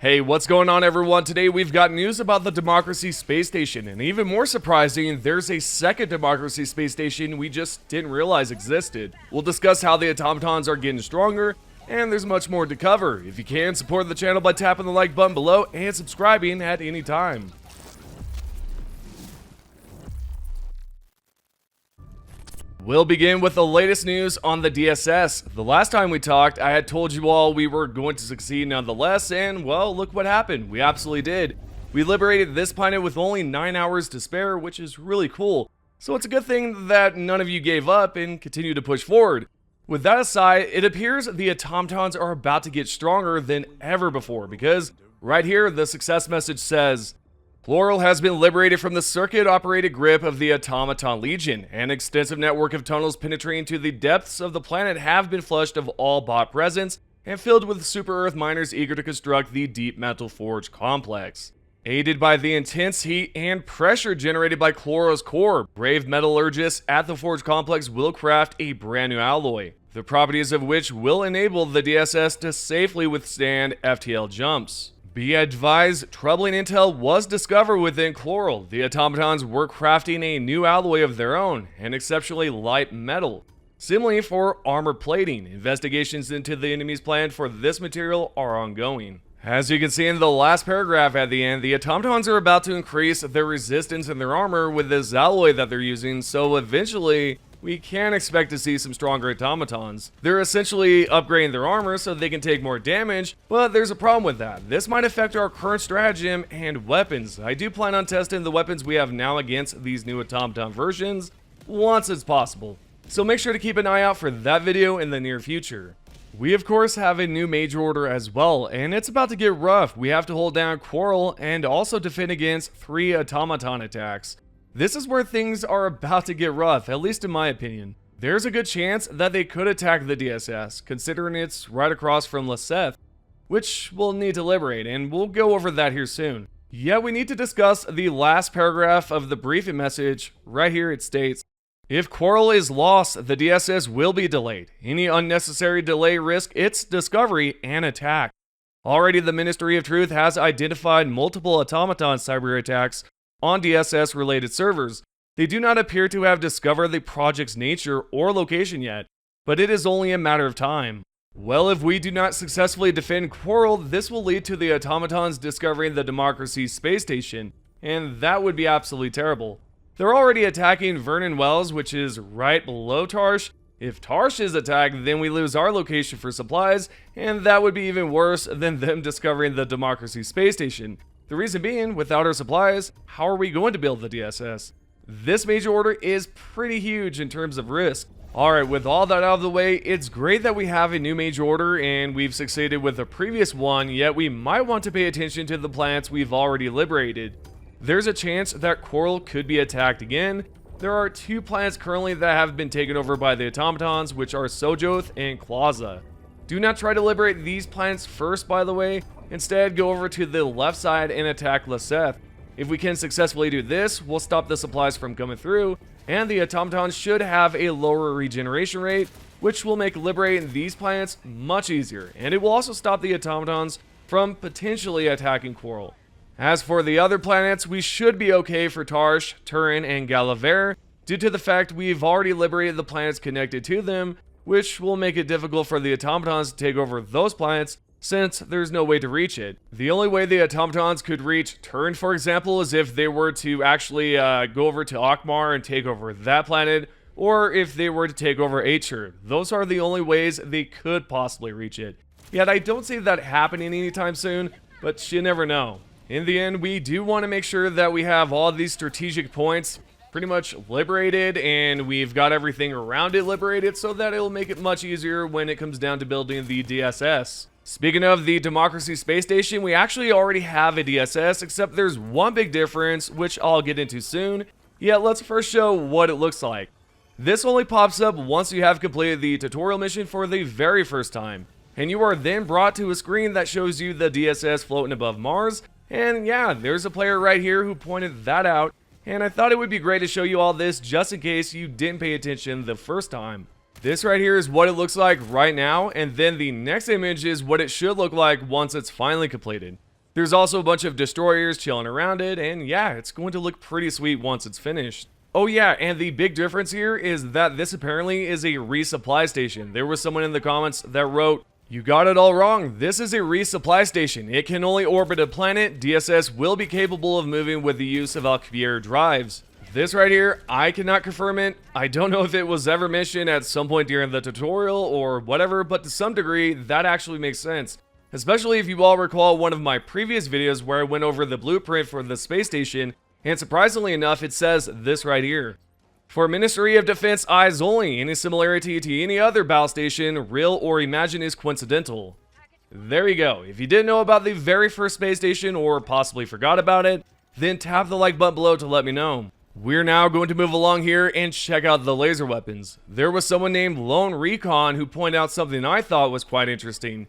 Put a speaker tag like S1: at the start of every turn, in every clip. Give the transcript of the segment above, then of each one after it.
S1: Hey, what's going on everyone? Today we've got news about the Democracy Space Station, and even more surprising, there's a second Democracy Space Station we just didn't realize existed. We'll discuss how the Automatons are getting stronger, and there's much more to cover. If you can, support the channel by tapping the like button below and subscribing at any time. We'll begin with the latest news on the DSS. The last time we talked, I had told you all we were going to succeed nonetheless, and well, look what happened. We absolutely did. We liberated this planet with only 9 hours to spare, which is really cool. So it's a good thing that none of you gave up and continued to push forward. With that aside, it appears the Automatons are about to get stronger than ever before, because right here, the success message says, Plural has been liberated from the circuit-operated grip of the Automaton Legion. An extensive network of tunnels penetrating to the depths of the planet have been flushed of all bot presence and filled with super-Earth miners eager to construct the Deep Metal Forge complex. Aided by the intense heat and pressure generated by Chloro's core, brave metallurgists at the Forge complex will craft a brand new alloy, the properties of which will enable the DSS to safely withstand FTL jumps. Be advised, troubling intel was discovered within Chloral. The Automatons were crafting a new alloy of their own, an exceptionally light metal. Similarly for armor plating, investigations into the enemy's plan for this material are ongoing. As you can see in the last paragraph at the end, the Automatons are about to increase their resistance in their armor with this alloy that they're using, so eventually we can expect to see some stronger Automatons. They're essentially upgrading their armor so they can take more damage, but there's a problem with that. This might affect our current stratagem and weapons. I do plan on testing the weapons we have now against these new Automaton versions once it's possible. So make sure to keep an eye out for that video in the near future. We of course have a new major order as well, and it's about to get rough. We have to hold down Quarrel and also defend against 3 Automaton attacks. This is where things are about to get rough, at least in my opinion. There's a good chance that they could attack the DSS, considering it's right across from Lyseth, which we'll need to liberate, and we'll go over that here soon. Yet we need to discuss the last paragraph of the briefing message. Right here it states, if Quarrel is lost, the DSS will be delayed. Any unnecessary delay risk its discovery and attack. Already the Ministry of Truth has identified multiple Automaton cyber attacks on DSS-related servers. They do not appear to have discovered the project's nature or location yet, but it is only a matter of time. Well, if we do not successfully defend Quarrel, this will lead to the Automatons discovering the Democracy Space Station, and that would be absolutely terrible. They're already attacking Vernon Wells, which is right below Tarsh. If Tarsh is attacked, then we lose our location for supplies, and that would be even worse than them discovering the Democracy Space Station. The reason being, without our supplies, how are we going to build the DSS? This major order is pretty huge in terms of risk. Alright, with all that out of the way, it's great that we have a new major order and we've succeeded with the previous one, yet we might want to pay attention to the planets we've already liberated. There's a chance that Quarrel could be attacked again. There are 2 planets currently that have been taken over by the Automatons, which are Sojoth and Claza. Do not try to liberate these planets first, by the way. Instead, go over to the left side and attack Lyseth. If we can successfully do this, we'll stop the supplies from coming through, and the Automatons should have a lower regeneration rate, which will make liberating these planets much easier, and it will also stop the Automatons from potentially attacking Quarrel. As for the other planets, we should be okay for Tarsh, Turin, and Galaver, due to the fact we've already liberated the planets connected to them, which will make it difficult for the Automatons to take over those planets, since there's no way to reach it. The only way the Automatons could reach Turin, for example, is if they were to actually go over to Akmar and take over that planet, or if they were to take over Aether. Those are the only ways they could possibly reach it. Yet I don't see that happening anytime soon, but you never know. In the end, we do want to make sure that we have all these strategic points pretty much liberated, and we've got everything around it liberated so that it'll make it much easier when it comes down to building the DSS. Speaking of the Democracy Space Station, we actually already have a DSS, except there's one big difference, which I'll get into soon. Yet let's first show what it looks like. This only pops up once you have completed the tutorial mission for the very first time, and you are then brought to a screen that shows you the DSS floating above Mars. And yeah, there's a player right here who pointed that out, and I thought it would be great to show you all this just in case you didn't pay attention the first time. This right here is what it looks like right now, and then the next image is what it should look like once it's finally completed. There's also a bunch of destroyers chilling around it, and yeah, it's going to look pretty sweet once it's finished. Oh yeah, and the big difference here is that this apparently is a resupply station. There was someone in the comments that wrote, "You got it all wrong, this is a resupply station. It can only orbit a planet. DSS will be capable of moving with the use of Alcubierre drives." This right here, I cannot confirm it. I don't know if it was ever mentioned at some point during the tutorial or whatever, but to some degree, that actually makes sense. Especially if you all recall one of my previous videos where I went over the blueprint for the space station, and surprisingly enough, it says this right here. For Ministry of Defense eyes only, any similarity to any other battle station, real or imagined, is coincidental. There you go. If you didn't know about the very first space station or possibly forgot about it, then tap the like button below to let me know. We're now going to move along here and check out the laser weapons. There was someone named Lone Recon who pointed out something I thought was quite interesting.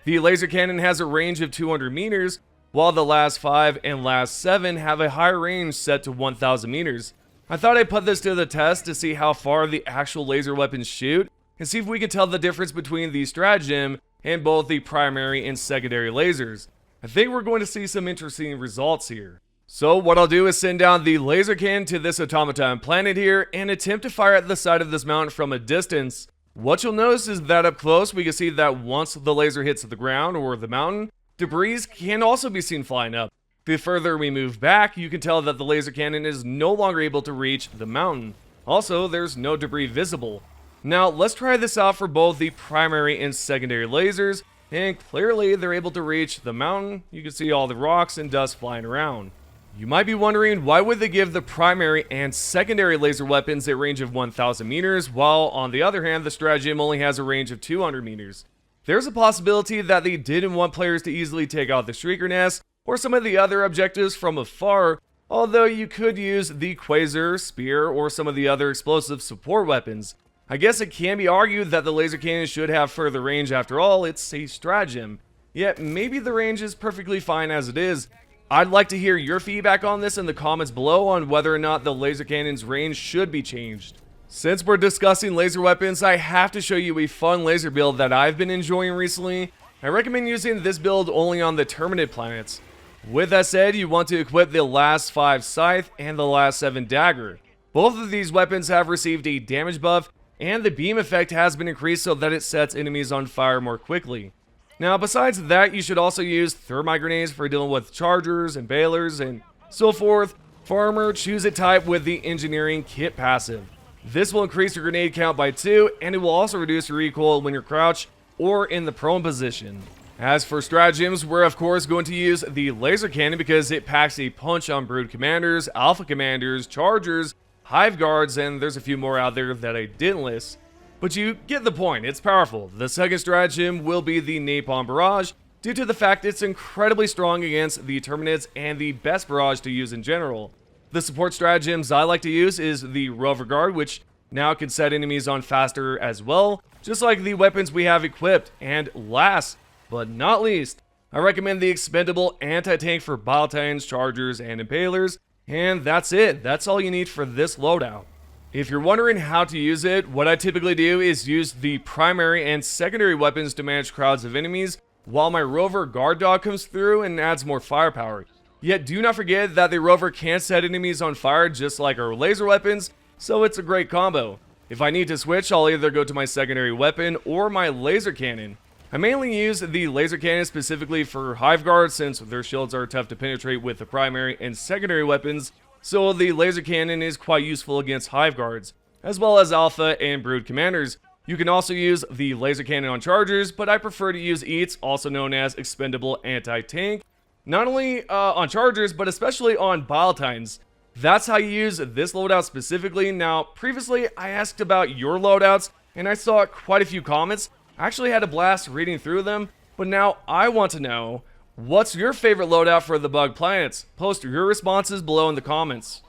S1: The laser cannon has a range of 200 meters, while the last 5 and last 7 have a higher range set to 1000 meters. I thought I'd put this to the test to see how far the actual laser weapons shoot, and see if we can tell the difference between the stratagem and both the primary and secondary lasers. I think we're going to see some interesting results here. So what I'll do is send down the laser cannon to this automaton planet here and attempt to fire at the side of this mountain from a distance. What you'll notice is that up close we can see that once the laser hits the ground or the mountain, debris can also be seen flying up. The further we move back, you can tell that the laser cannon is no longer able to reach the mountain. Also, there's no debris visible. Now let's try this out for both the primary and secondary lasers, and clearly they're able to reach the mountain. You can see all the rocks and dust flying around. You might be wondering, why would they give the primary and secondary laser weapons a range of 1000 meters, while on the other hand, the stratagem only has a range of 200 meters? There's a possibility that they didn't want players to easily take out the Shrieker Nest, or some of the other objectives from afar, although you could use the Quasar, Spear, or some of the other explosive support weapons. I guess it can be argued that the laser cannon should have further range after all, it's a stratagem. Yet maybe the range is perfectly fine as it is. I'd like to hear your feedback on this in the comments below on whether or not the laser cannon's range should be changed. Since we're discussing laser weapons, I have to show you a fun laser build that I've been enjoying recently. I recommend using this build only on the Terminid planets. With that said, you want to equip the last 5 Scythe and the last 7 Dagger. Both of these weapons have received a damage buff, and the beam effect has been increased so that it sets enemies on fire more quickly. Now, besides that, you should also use Thermite grenades for dealing with chargers and balers and so forth. For armor, choose a type with the engineering kit passive. This will increase your grenade count by 2, and it will also reduce your recoil when you're crouched or in the prone position. As for stratagems, we're of course going to use the laser cannon because it packs a punch on brood commanders, alpha commanders, chargers, hive guards, and there's a few more out there that I didn't list. But you get the point, it's powerful. The second stratagem will be the Napalm Barrage, due to the fact it's incredibly strong against the Terminids and the best barrage to use in general. The support stratagems I like to use is the Rover Guard, which now can set enemies on faster as well, just like the weapons we have equipped. And last but not least, I recommend the expendable anti-tank for Automatons, chargers, and impalers. And that's it, that's all you need for this loadout. If you're wondering how to use it, what I typically do is use the primary and secondary weapons to manage crowds of enemies, while my Rover Guard Dog comes through and adds more firepower. Yet do not forget that the Rover can set enemies on fire just like our laser weapons, so it's a great combo. If I need to switch, I'll either go to my secondary weapon or my laser cannon. I mainly use the laser cannon specifically for hive guards since their shields are tough to penetrate with the primary and secondary weapons, so the laser cannon is quite useful against hive guards, as well as alpha and brood commanders. You can also use the laser cannon on chargers, but I prefer to use EATS, also known as expendable anti-tank, not only on chargers, but especially on Automatons. That's how you use this loadout specifically. Now, previously I asked about your loadouts, and I saw quite a few comments. I actually had a blast reading through them, but now I want to know, what's your favorite loadout for the bug planets? Post your responses below in the comments.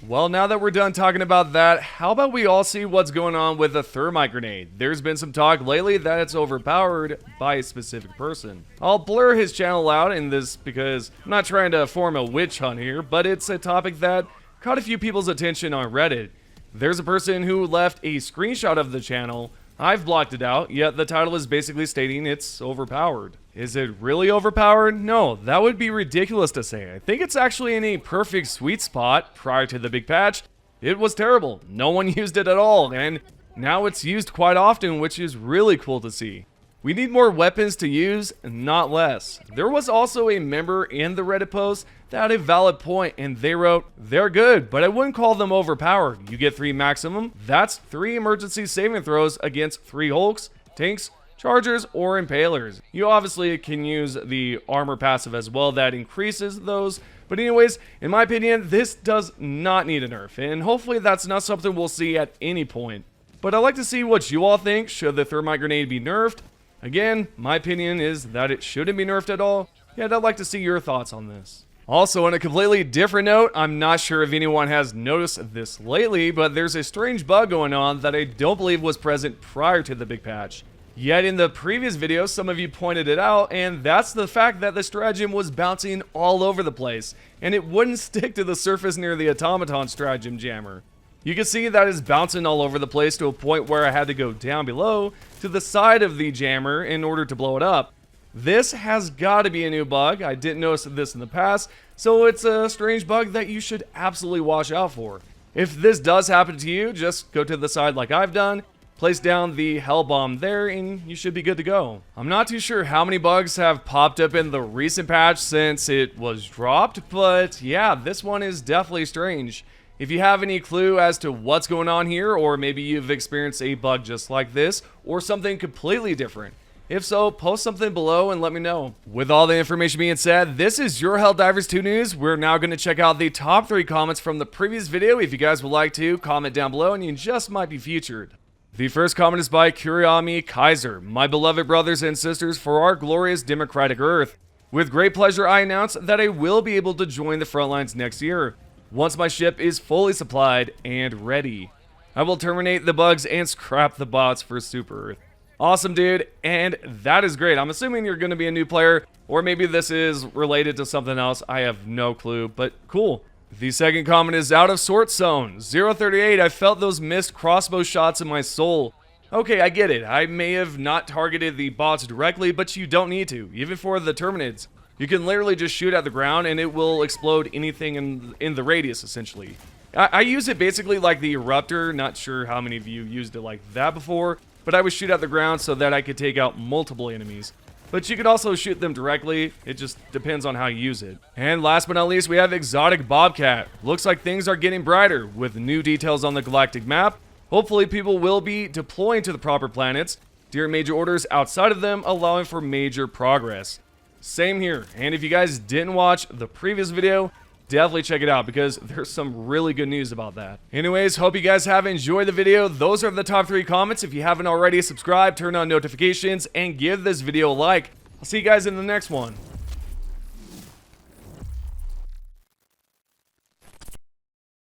S1: Well, now that we're done talking about that, how about we all see what's going on with the Thermite grenade? There's been some talk lately that it's overpowered by a specific person. I'll blur his channel out in this because I'm not trying to form a witch hunt here, but it's a topic that caught a few people's attention on Reddit. There's a person who left a screenshot of the channel. I've blocked it out, yet the title is basically stating it's overpowered. Is it really overpowered? No, that would be ridiculous to say. I think it's actually in a perfect sweet spot. Prior to the big patch, it was terrible. No one used it at all, and now it's used quite often, which is really cool to see. We need more weapons to use, not less. There was also a member in the Reddit post that had a valid point, and they wrote, "They're good, but I wouldn't call them overpowered. You get 3 maximum. That's 3 emergency saving throws against 3 Hulks, tanks, chargers, or impalers. You obviously can use the armor passive as well that increases those. But anyways, in my opinion, this does not need a nerf, and hopefully that's not something we'll see at any point. But I'd like to see what you all think. Should the thermite grenade be nerfed? Again, my opinion is that it shouldn't be nerfed at all. Yet I'd like to see your thoughts on this. Also, on a completely different note, I'm not sure if anyone has noticed this lately, but there's a strange bug going on that I don't believe was present prior to the big patch. Yet in the previous video, some of you pointed it out, and that's the fact that the stratagem was bouncing all over the place, and it wouldn't stick to the surface near the Automaton Stratagem Jammer. You can see that it's bouncing all over the place to a point where I had to go down below to the side of the jammer in order to blow it up. This has got to be a new bug. I didn't notice this in the past, so it's a strange bug that you should absolutely watch out for. If this does happen to you, just go to the side like I've done, place down the hell bomb there, and you should be good to go. I'm not too sure how many bugs have popped up in the recent patch since it was dropped, but yeah, this one is definitely strange. If you have any clue as to what's going on here, or maybe you've experienced a bug just like this, or something completely different, if so, post something below and let me know. With all the information being said, this is your Helldivers 2 news. We're now going to check out the top 3 comments from the previous video. If you guys would like to, comment down below and you just might be featured. The first comment is by Kuriami Kaiser. "My beloved brothers and sisters, for our glorious democratic Earth. With great pleasure I announce that I will be able to join the front lines next year, once my ship is fully supplied and ready. I will terminate the bugs and scrap the bots for Super Earth." Awesome, dude, and that is great. I'm assuming you're going to be a new player, or maybe this is related to something else. I have no clue, but cool. The second comment is out of Sort Zone. 038, "I felt those missed crossbow shots in my soul." Okay, I get it. I may have not targeted the bots directly, but you don't need to, even for the Terminids. You can literally just shoot at the ground and it will explode anything in the radius, essentially. I use it basically like the Eruptor. Not sure how many of you used it like that before, but I would shoot at the ground so that I could take out multiple enemies. But you could also shoot them directly. It just depends on how you use it. And last but not least, we have Exotic Bobcat. "Looks like things are getting brighter with new details on the galactic map. Hopefully people will be deploying to the proper planets during major orders outside of them, allowing for major progress." Same here. And if you guys didn't watch the previous video, definitely check it out because there's some really good news about that. Anyways, hope you guys have enjoyed the video. Those are the top 3 comments. If you haven't already, subscribe, turn on notifications, and give this video a like. I'll see you guys in the next one.